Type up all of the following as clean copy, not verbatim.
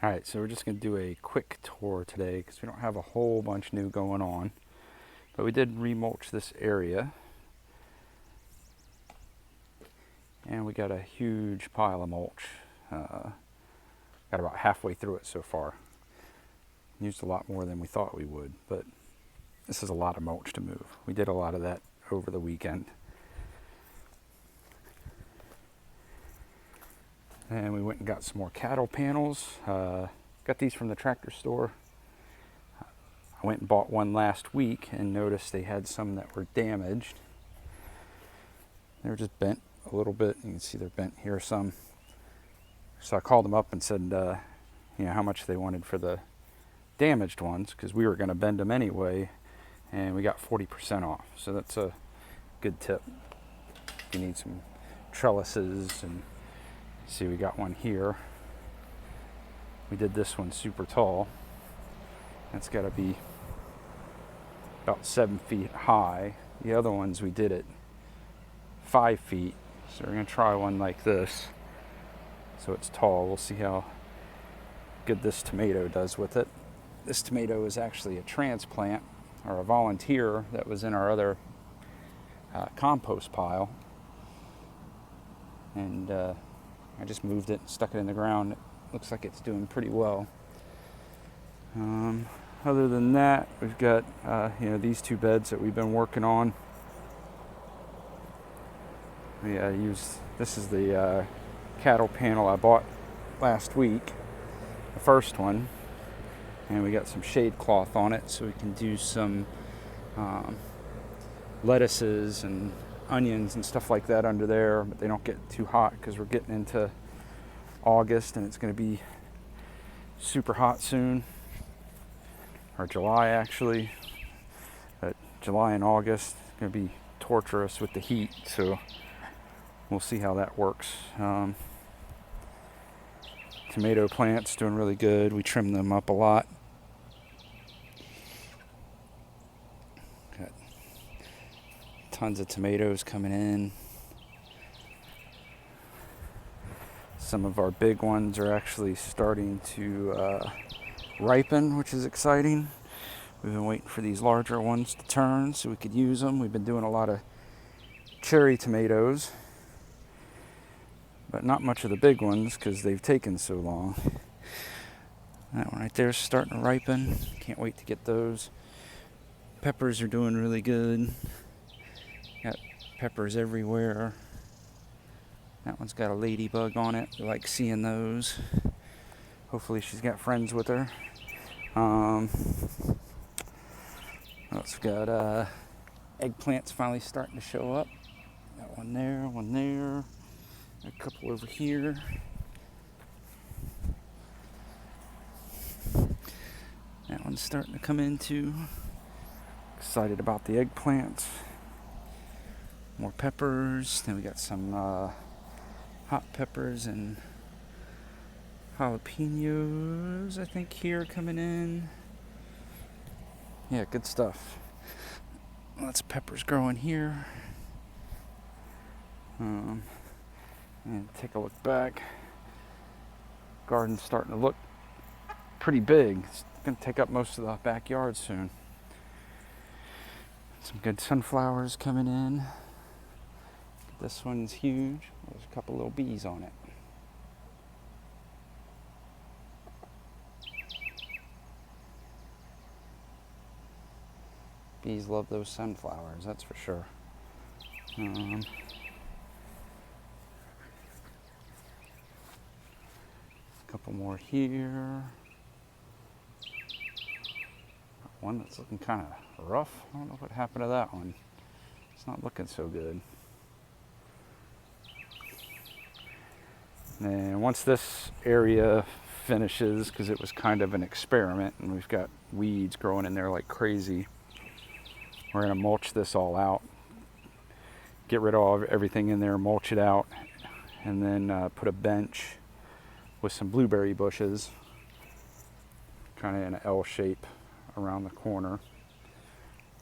Alright, so we're just going to do a quick tour today because we don't have a whole bunch new going on. But we did remulch this area. And we got a huge pile of mulch. Got about halfway through it so far. Used a lot more than we thought we would, but this is a lot of mulch to move. We did a lot of that over the weekend. And we went and got some more cattle panels. Got these from the tractor store. I went and bought one last week and noticed they had some that were damaged. They were just bent a little bit. You can see they're bent here some. So I called them up and said, how much they wanted for the damaged ones, because we were going to bend them anyway, and we got 40% off. So that's a good tip. If you need some trellises, and see, we got one here. We did this one super tall. That's got to be about 7 feet high. The other ones we did at 5 feet. So we're going to try one like this. So it's tall. We'll see how good this tomato does with it. This tomato is actually a transplant, or a volunteer that was in our other compost pile. And I just moved it, stuck it in the ground. It looks like it's doing pretty well. Other than that, we've got these two beds that we've been working on. This is the cattle panel I bought last week, the first one, and we got some shade cloth on it so we can do some lettuces and onions and stuff like that under there, but they don't get too hot because we're getting into August and it's going to be super hot soon, or July actually. But July and August is going to be torturous with the heat, so we'll see how that works. Tomato plants doing really good. We trimmed them up a lot. Got tons of tomatoes coming in. Some of our big ones are actually starting to ripen, which is exciting. We've been waiting for these larger ones to turn so we could use them. We've been doing a lot of cherry tomatoes, but not much of the big ones because they've taken so long. That one right there is starting to ripen. Can't wait to get those. Peppers are doing really good. Got peppers everywhere. That one's got a ladybug on it. We like seeing those. Hopefully she's got friends with her. It's got eggplants finally starting to show up. Got one there. A couple over here. That one's starting to come in too. Excited about the eggplants. More peppers. Then we got some hot peppers and jalapenos, I think, here coming in. Yeah, good stuff. Lots of peppers growing here. And take a look back. Garden's starting to look pretty big. It's going to take up most of the backyard soon. Some good sunflowers coming in. This one's huge. There's a couple little bees on it. Bees love those sunflowers, that's for sure. Couple more here. One that's looking kind of rough. I don't know what happened to that one. It's not looking so good. And once this area finishes, because it was kind of an experiment and we've got weeds growing in there like crazy, we're going to mulch this all out. Get rid of everything in there, mulch it out, and then put a bench with some blueberry bushes, kind of in an L shape around the corner,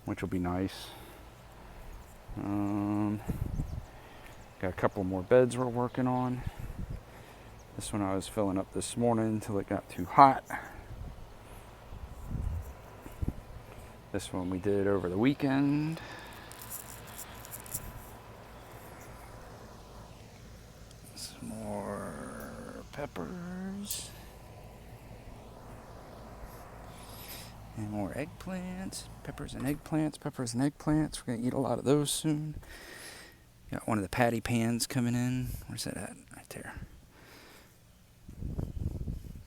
which will be nice. Got a couple more beds we're working on. This one I was filling up this morning until it got too hot. This one we did over the weekend. Some more peppers. And more eggplants. Peppers and eggplants, peppers and eggplants. We're going to eat a lot of those soon. Got one of the patty pans coming in. Where's that at? Right there.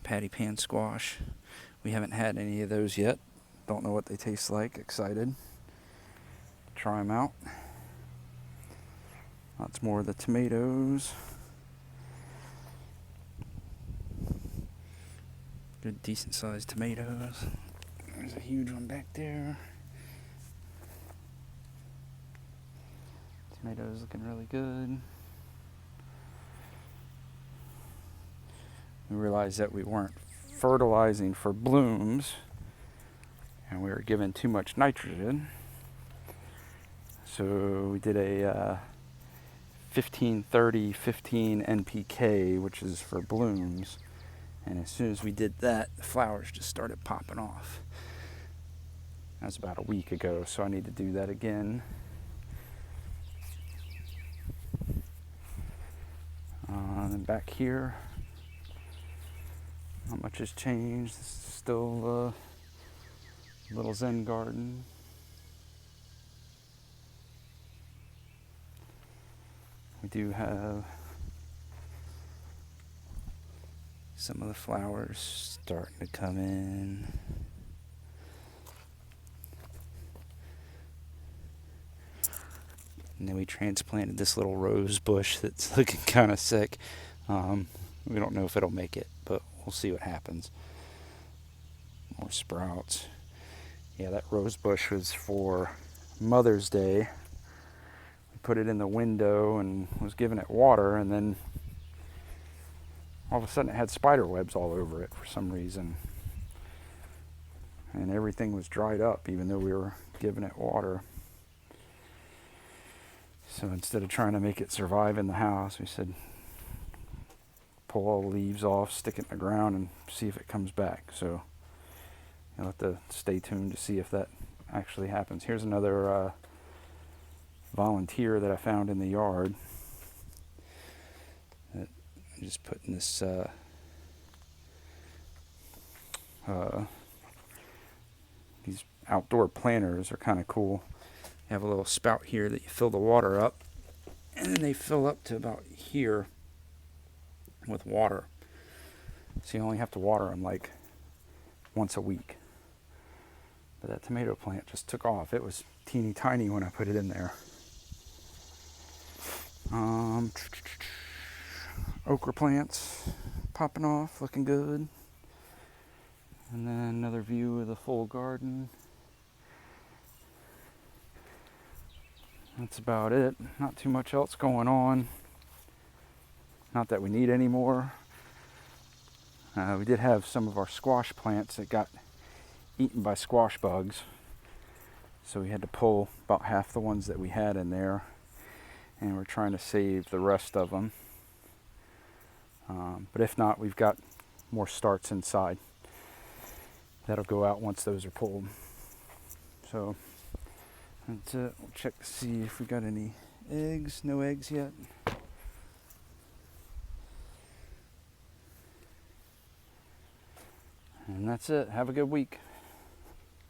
Patty pan squash. We haven't had any of those yet. Don't know what they taste like. Excited to try them out. Lots more of the tomatoes. Good decent sized tomatoes. There's a huge one back there. Tomatoes looking really good. We realized that we weren't fertilizing for blooms and we were giving too much nitrogen. So we did a 15-30-15 NPK, which is for blooms. And as soon as we did that, the flowers just started popping off. That was about a week ago, so I need to do that again. And then back here, not much has changed. This is still a little Zen garden. We do have some of the flowers starting to come in. And then we transplanted this little rose bush that's looking kind of sick. We don't know if it'll make it, but we'll see what happens. More sprouts. Yeah, that rose bush was for Mother's Day. We put it in the window and was giving it water, and then all of a sudden it had spider webs all over it for some reason. And everything was dried up even though we were giving it water. So instead of trying to make it survive in the house, we said pull all the leaves off, stick it in the ground, and see if it comes back. So you'll have to stay tuned to see if that actually happens. Here's another volunteer that I found in the yard. I'm just putting this these outdoor planters are kind of cool. You have a little spout here that you fill the water up, and then they fill up to about here with water. So you only have to water them like once a week. But that tomato plant just took off. It was teeny tiny when I put it in there. Okra plants popping off, looking good. And then another view of the full garden. That's about it. Not too much else going on. Not that we need any more. We did have some of our squash plants that got eaten by squash bugs. So we had to pull about half the ones that we had in there. And we're trying to save the rest of them. But if not, we've got more starts inside. That'll go out once those are pulled. So that's it. We'll check to see if we got any eggs. No eggs yet. And that's it. Have a good week.